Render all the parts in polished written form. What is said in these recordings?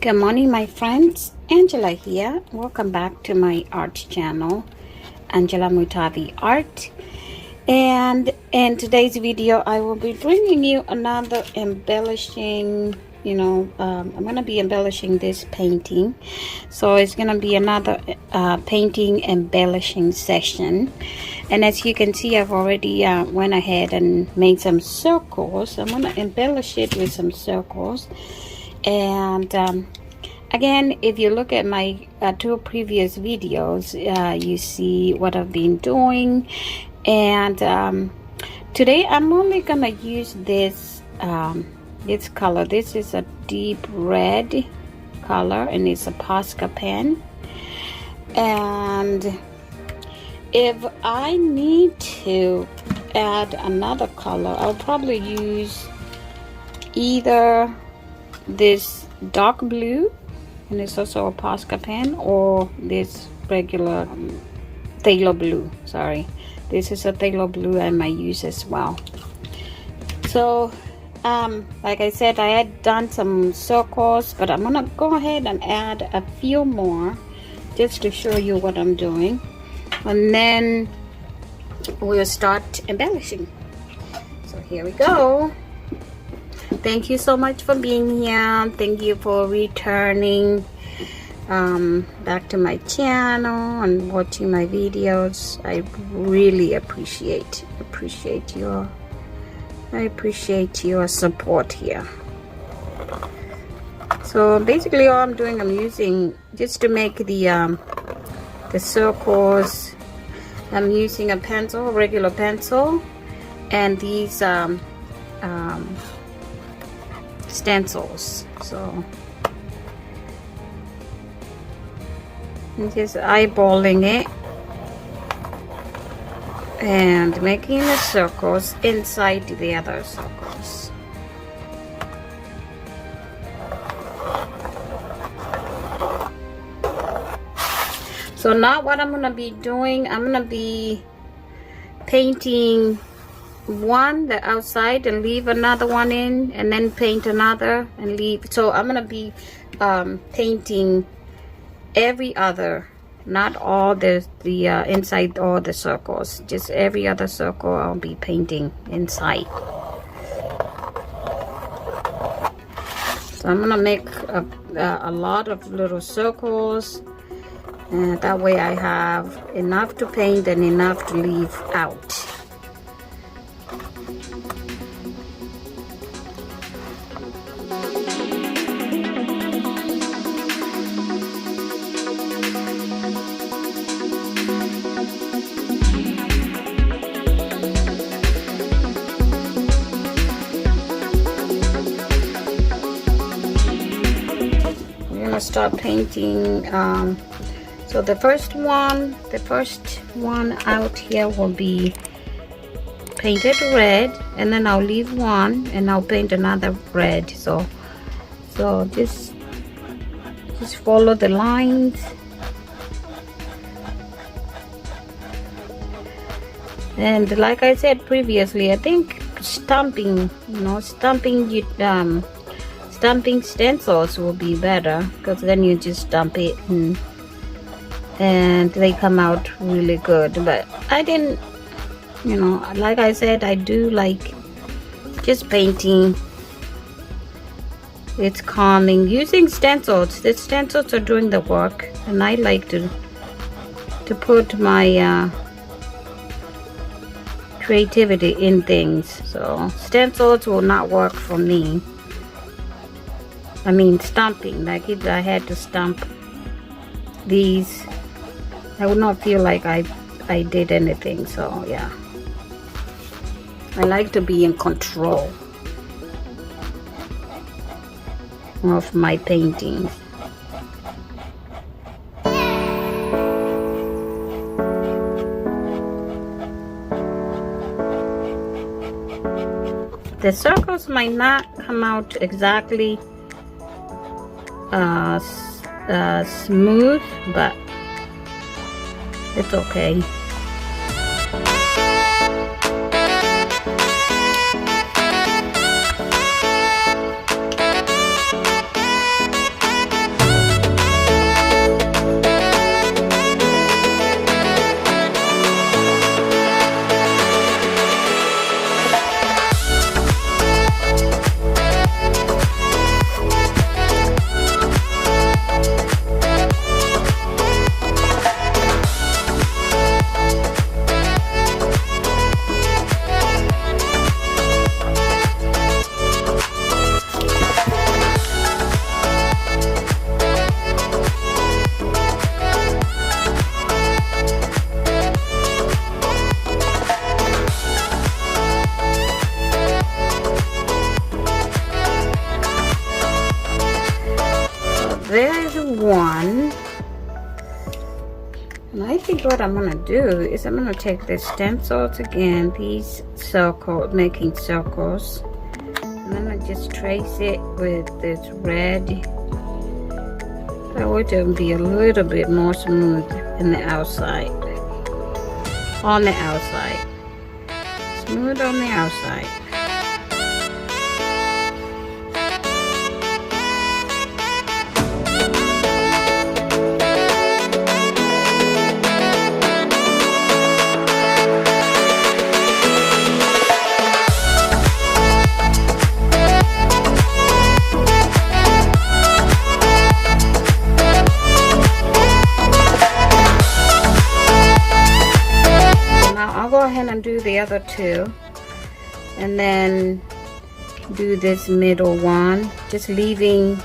Good morning, my friends. Angela here. Welcome back to my art channel, Angela Mutavi Art. And in today's video, I will be bringing you another embellishing, I'm going to be embellishing this painting. So it's going to be another painting embellishing session. And as you can see, I've already went ahead and made some circles. I'm going to embellish it with some circles. And again, if you look at my two previous videos, you see what I've been doing. And today I'm only gonna use this this color. This is a deep red color, and it's a POSCA pen. And if I need to add another color, I'll probably use either this dark blue, and it's also a POSCA pen, or this regular phthalo blue. Sorry, this is a phthalo blue I might use as well. So like I said, I had done some circles, but I'm gonna go ahead and add a few more just to show you what I'm doing, and then we'll start embellishing. So here we go. Thank you so much for being here. Thank you for returning back to my channel and watching my videos. I really appreciate your support here. So basically all I'm doing, I'm using, just to make the circles, I'm using a pencil, a regular pencil, and these stencils. So I'm just eyeballing it and making the circles inside the other circles. So now what I'm gonna be doing, I'm gonna be painting one the outside and leave another one in, and then paint another and leave. So I'm gonna be painting every other, not all the inside all the circles, just every other circle I'll be painting inside. So I'm gonna make a lot of little circles, and that way I have enough to paint and enough to leave out. Start painting. So the first one out here will be painted red, and then I'll leave one and I'll paint another red. So just follow the lines, and like I said previously, I think stamping stencils will be better, because then you just stamp it and they come out really good. But I didn't, like I said, I do like just painting. It's calming using stencils. The stencils are doing the work, and I like to put my creativity in things. So stencils will not work for me. I mean stamping, like if I had to stamp these, I would not feel like I did anything. So yeah, I like to be in control of my paintings. The circles might not come out exactly smooth, but it's okay. And I think what I'm gonna do is I'm gonna take the stencils again, these circles, making circles, and I'm gonna just trace it with this red. That way it'll be a little bit more smooth in the outside. On the outside. Smooth on the outside. And do the other two, and then do this middle one, just leaving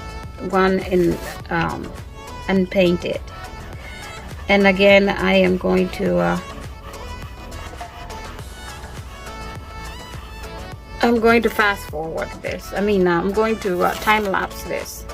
one in unpainted. And again, I am going to I'm going to fast forward this. I'm going to time lapse this.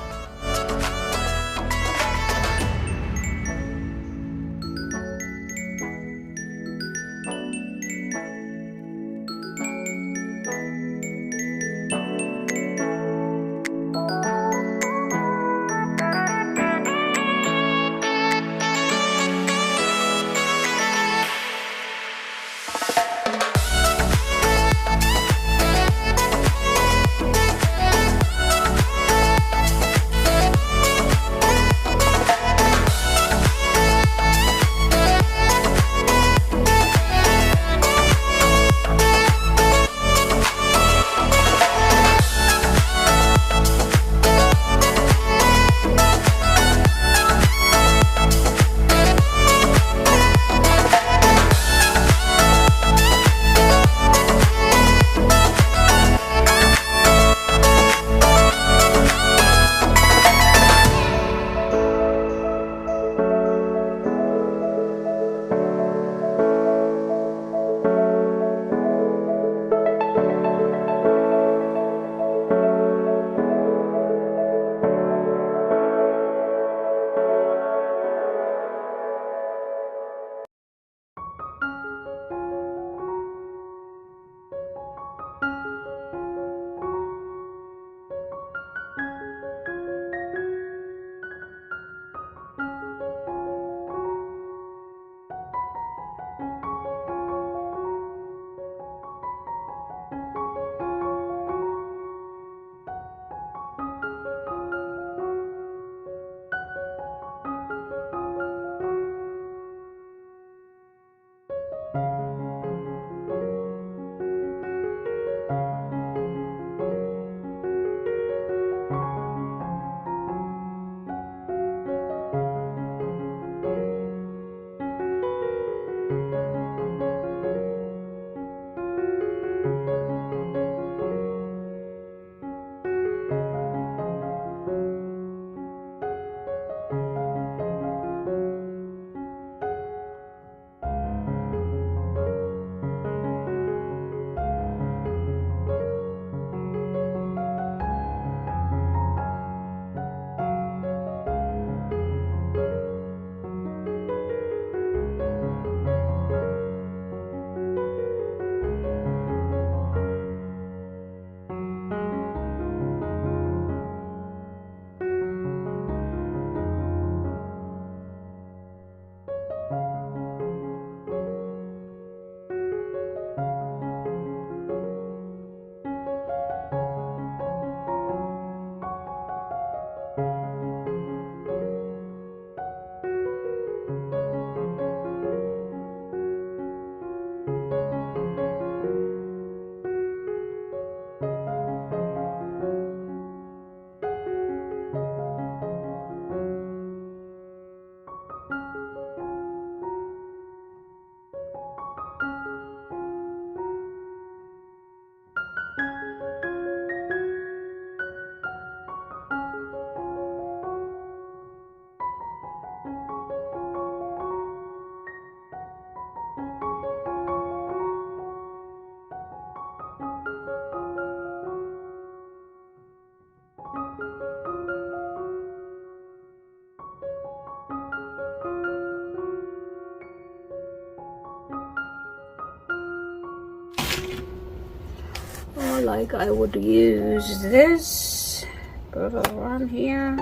like I would use this, put it around here.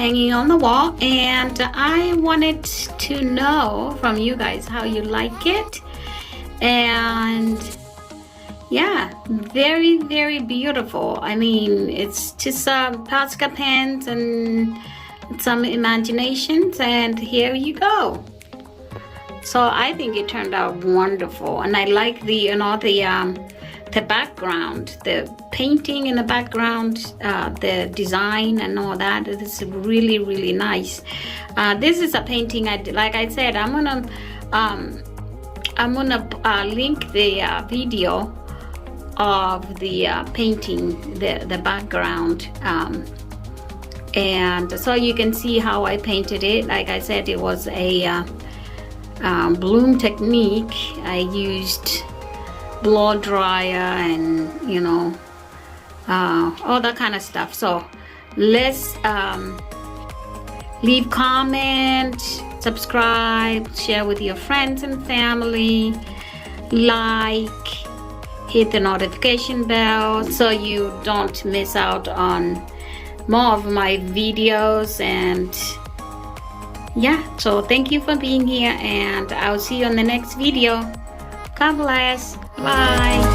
hanging on the wall, and I wanted to know from you guys how you like it. And Yeah, very, very beautiful. I mean, it's just POSCA pens and some imaginations, and here you go. So I think it turned out wonderful, and I like the, you know, the background, the painting in the background, the design and all that. It is really, really nice. This is a painting like I said, I'm gonna link the video of the painting, the background, and so you can see how I painted it. Like I said, it was a bloom technique. I used blow dryer and, you know, all that kind of stuff. So let's leave comment, subscribe, share with your friends and family, like, hit the notification bell so you don't miss out on more of my videos. And yeah, so thank you for being here, and I'll see you on the next video. God bless. Bye.